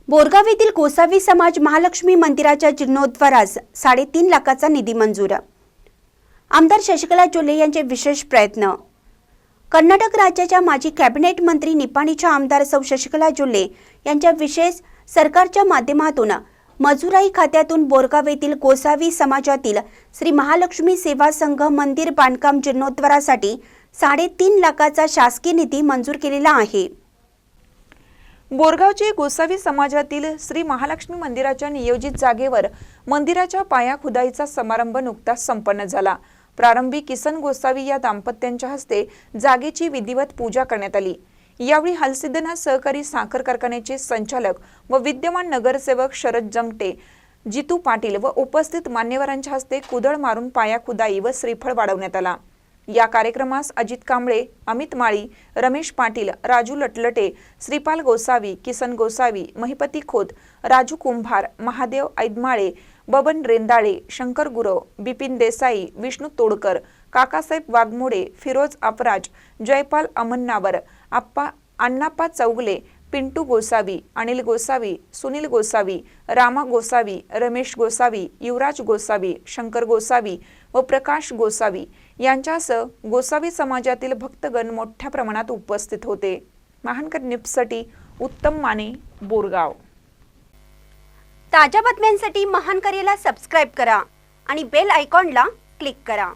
बोरगाव येथील गोसावी समाज महालक्ष्मी मंदिराच्या जीर्णोद्धारास 3.5 लाखाचा निधी मंजूर। आमदार शशिकला जोल्हे यांचे विशेष प्रयत्न। कर्नाटक राज्याच्या माजी कॅबिनेट मंत्री निपाणीच्या आमदार सौ शशिकला जोल्हे यांच्या विशेष सरकारच्या माध्यमातून मजुराई खात्यातून बोरगाव येथील गोसावी समाजातील श्री महालक्ष्मी सेवा संघ मंदिर बांधकाम जीर्णोद्धारासाठी 3.5 लाखाचा शासकीय निधी मंजूर केलेला आहे। बोरगावचे गोसावी समाजातील श्री महालक्ष्मी मंदिराच्या नियोजित जागेवर मंदिराच्या पाया खुदाईचा समारंभ नुकताच संपन्न झाला। प्रारंभी किसन गोसावी या दाम्पत्यांच्या हस्ते जागेची विधिवत पूजा करण्यात आली। यावेळी हलसिद्धनाथ सहकारी साखर कारखान्याचे संचालक व विद्यमान नगरसेवक शरद जंगटे, जितू पाटील व उपस्थित मान्यवरांच्या हस्ते कुदळ मारून पाया खुदाई व श्रीफळ वाढवण्यात आला। या कार्यक्रमास अजित कांबळे, अमित माळी, रमेश पाटील, राजू लटलटे, श्रीपाल गोसावी, किसन गोसावी, महिपती खोत, राजू कुंभार, महादेव ऐदमाळे, बबन रेंदाळे, शंकर गुरव, बिपिन देसाई, विष्णू तोडकर, काकासाहेब वाघमोडे, फिरोज अपराज, जयपाल अमन्नावर, अण्णाप्पा चौगले, पिंटू गोसावी, अनिल गोसावी, सुनील गोसावी, रामा गोसावी, रमेश गोसावी, युवराज गोसावी, शंकर गोसावी व प्रकाश गोसावी यांच्यासह गोसावी समाजातील भक्तगण मोठ्या प्रमाणात उपस्थित होते। महानकर न्यूजसाठी उत्तम माने, बोरगाव। ताज्या बातम्यांसाठी महानकरेला सबस्क्राइब करा आणि बेल आयकॉनला क्लिक करा।